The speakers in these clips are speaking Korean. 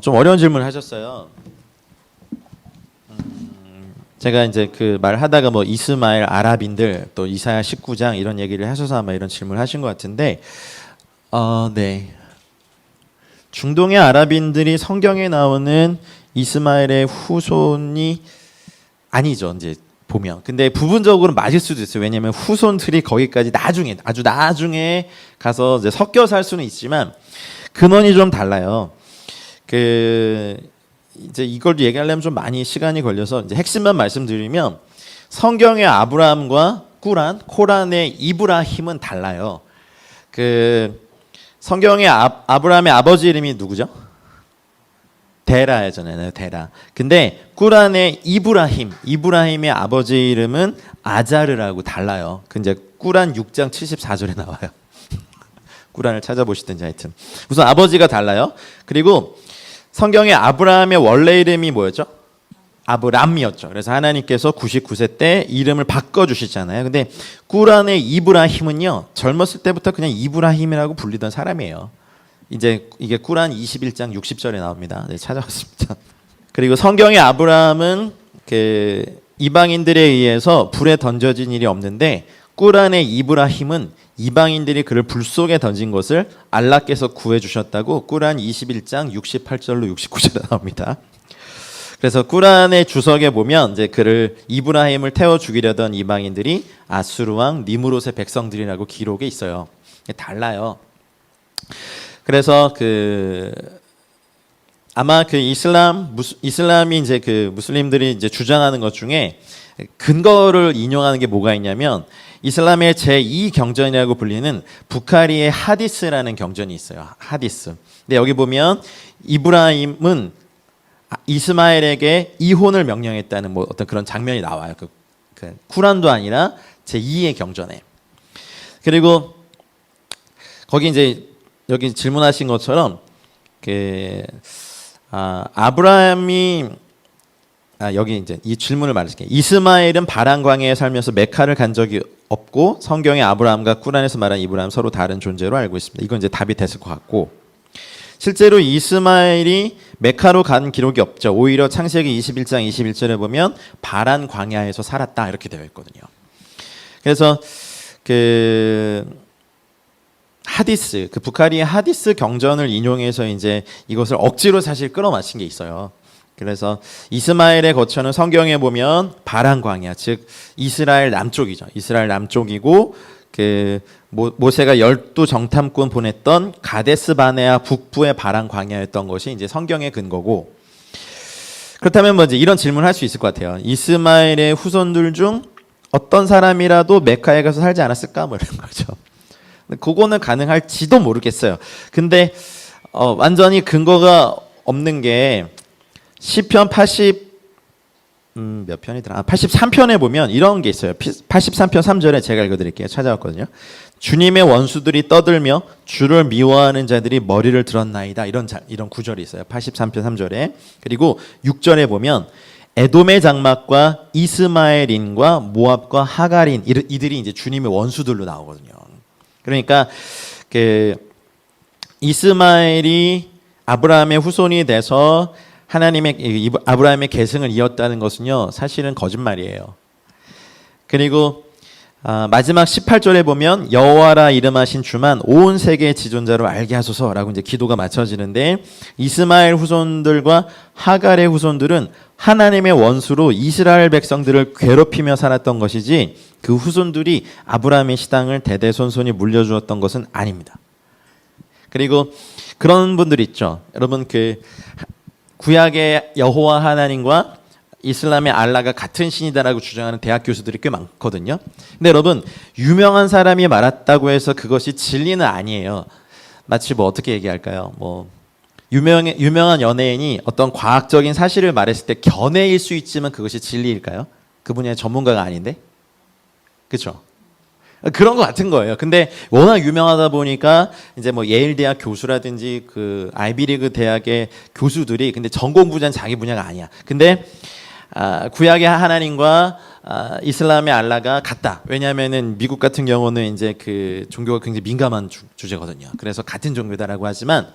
좀 어려운 질문을 하셨어요. 제가 이제 그 말하다가 뭐 이스마엘 아랍인들 또 이사야 19장 이런 얘기를 하셔서 아마 이런 질문을 하신 것 같은데, 네. 중동의 아랍인들이 성경에 나오는 이스마엘의 후손이 아니죠. 이제 보면. 근데 부분적으로 맞을 수도 있어요. 왜냐하면 후손들이 거기까지 나중에 아주 나중에 가서 이제 섞여 살 수는 있지만 근원이 좀 달라요. 이제 이걸 얘기하려면 좀 많이 시간이 걸려서 이제 핵심만 말씀드리면 성경의 아브라함과 코란의 이브라힘은 달라요. 성경의 아브라함의 아버지 이름이 누구죠? 데라잖아요. 데라. 근데 꾸란의 이브라힘의 아버지 이름은 아자르라고 달라요. 근데 꾸란 6장 74절에 나와요. 꾸란을 찾아보시든지 하여튼. 우선 아버지가 달라요. 그리고 성경의 아브라함의 원래 이름이 뭐였죠? 아브람이었죠. 그래서 하나님께서 99세 때 이름을 바꿔주시잖아요. 근데 꾸란의 이브라힘은요, 젊었을 때부터 그냥 이브라힘이라고 불리던 사람이에요. 이제 이게 꾸란 21장 60절에 나옵니다. 네, 찾아왔습니다. 그리고 성경의 아브라함은 이방인들에 의해서 불에 던져진 일이 없는데 꾸란의 이브라힘은 이방인들이 그를 불 속에 던진 것을 알라께서 구해 주셨다고 꾸란 21장 68절로 69절에 나옵니다. 그래서 꾸란의 주석에 보면 이제 그를 이브라힘을 태워 죽이려던 이방인들이 아수르 왕 니므롯의 백성들이라고 기록에 있어요. 달라요. 그래서 아마 이슬람이 이제 무슬림들이 이제 주장하는 것 중에 근거를 인용하는 게 뭐가 있냐면 이슬람의 제2 경전이라고 불리는 부카리의 하디스라는 경전이 있어요. 하디스. 근데 여기 보면 이브라임은 이스마엘에게 이혼을 명령했다는 뭐 어떤 그런 장면이 나와요. 쿠란도 아니라 제2의 경전에. 그리고 거기 이제 여기 질문하신 것처럼 아브라함이 여기 이제 이 질문을 말할게요. 이스마엘은 바란 광야에 살면서 메카를 간 적이 없고 성경의 아브라함과 꾸란에서 말한 이브라임 서로 다른 존재로 알고 있습니다. 이건 이제 답이 됐을 것 같고 실제로 이스마엘이 메카로 간 기록이 없죠. 오히려 창세기 21장 21절에 보면 바란 광야에서 살았다 이렇게 되어 있거든요. 그래서 하디스, 부카리의 하디스 경전을 인용해서 이제 이것을 억지로 사실 끌어맞힌 게 있어요. 그래서 이스마엘의 거처는 성경에 보면 바란 광야, 즉 이스라엘 남쪽이죠. 이스라엘 남쪽이고 모세가 12 정탐꾼 보냈던 가데스 바네아 북부의 바란 광야였던 것이 이제 성경의 근거고. 그렇다면 이제 이런 질문을 할 수 있을 것 같아요. 이스마엘의 후손들 중 어떤 사람이라도 메카에 가서 살지 않았을까? 뭐 이런 거죠. 그거는 가능할지도 모르겠어요. 근데 완전히 근거가 없는 게 시편 몇 편이더라? 83편에 보면 이런 게 있어요. 83편 3절에 제가 읽어드릴게요. 찾아왔거든요. 주님의 원수들이 떠들며 주를 미워하는 자들이 머리를 들었나이다. 이런 구절이 있어요. 83편 3절에. 그리고 6절에 보면 에돔의 장막과 이스마엘인과 모압과 하갈인 이들이 이제 주님의 원수들로 나오거든요. 그러니까 이스마엘이 아브라함의 후손이 돼서 아브라함의 계승을 이었다는 것은요 사실은 거짓말이에요. 그리고 마지막 18절에 보면 여호와라 이름하신 주만 온 세계의 지존자로 알게 하소서라고 이제 기도가 맞춰지는데 이스마엘 후손들과 하갈의 후손들은 하나님의 원수로 이스라엘 백성들을 괴롭히며 살았던 것이지 그 후손들이 아브라함의 시당을 대대손손이 물려주었던 것은 아닙니다. 그리고 그런 분들 있죠. 여러분 구약의 여호와 하나님과 이슬람의 알라가 같은 신이다라고 주장하는 대학 교수들이 꽤 많거든요. 근데 여러분 유명한 사람이 말했다고 해서 그것이 진리는 아니에요. 마치 어떻게 얘기할까요? 유명한 연예인이 어떤 과학적인 사실을 말했을 때 견해일 수 있지만 그것이 진리일까요? 그 분야의 전문가가 아닌데, 그렇죠? 그런 것 같은 거예요. 근데 워낙 유명하다 보니까 이제 예일 대학 교수라든지 아이비리그 대학의 교수들이 근데 전공 분야는 자기 분야가 아니야. 근데 구약의 하나님과 이슬람의 알라가 같다. 왜냐하면은 미국 같은 경우는 이제 종교가 굉장히 민감한 주제거든요. 그래서 같은 종교다라고 하지만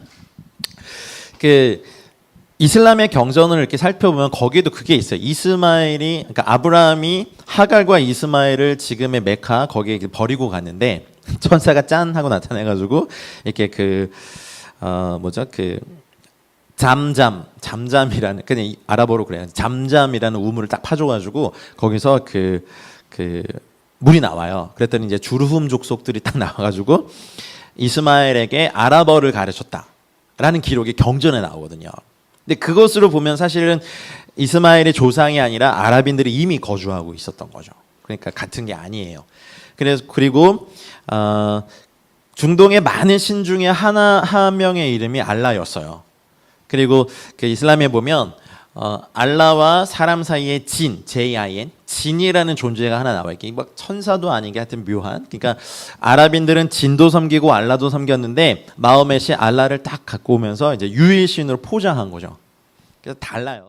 이슬람의 경전을 이렇게 살펴보면 거기에도 그게 있어요. 이스마엘이 그러니까 아브라함이 하갈과 이스마엘을 지금의 메카 거기에 버리고 갔는데 천사가 짠 하고 나타나가지고 이렇게 그 뭐죠 그 잠잠이라는 그냥 아랍어로 그래요. 잠잠이라는 우물을 딱 파줘가지고 거기서 그 물이 나와요. 그랬더니 이제 주르흠 족속들이 딱 나와가지고 이스마엘에게 아랍어를 가르쳤다라는 기록이 경전에 나오거든요. 근데 그것으로 보면 사실은 이스마엘의 조상이 아니라 아랍인들이 이미 거주하고 있었던 거죠. 그러니까 같은 게 아니에요. 그래서 그리고 중동의 많은 신 중에 한 명의 이름이 알라였어요. 그리고 그 이슬람에 보면 알라와 사람 사이에 JIN, 진이라는 존재가 하나 나와 있게 막 천사도 아닌 게 하여튼 묘한. 그러니까 아랍인들은 진도 섬기고 알라도 섬겼는데 마호멧이 알라를 딱 갖고 오면서 이제 유일신으로 포장한 거죠. 그래서 달라요.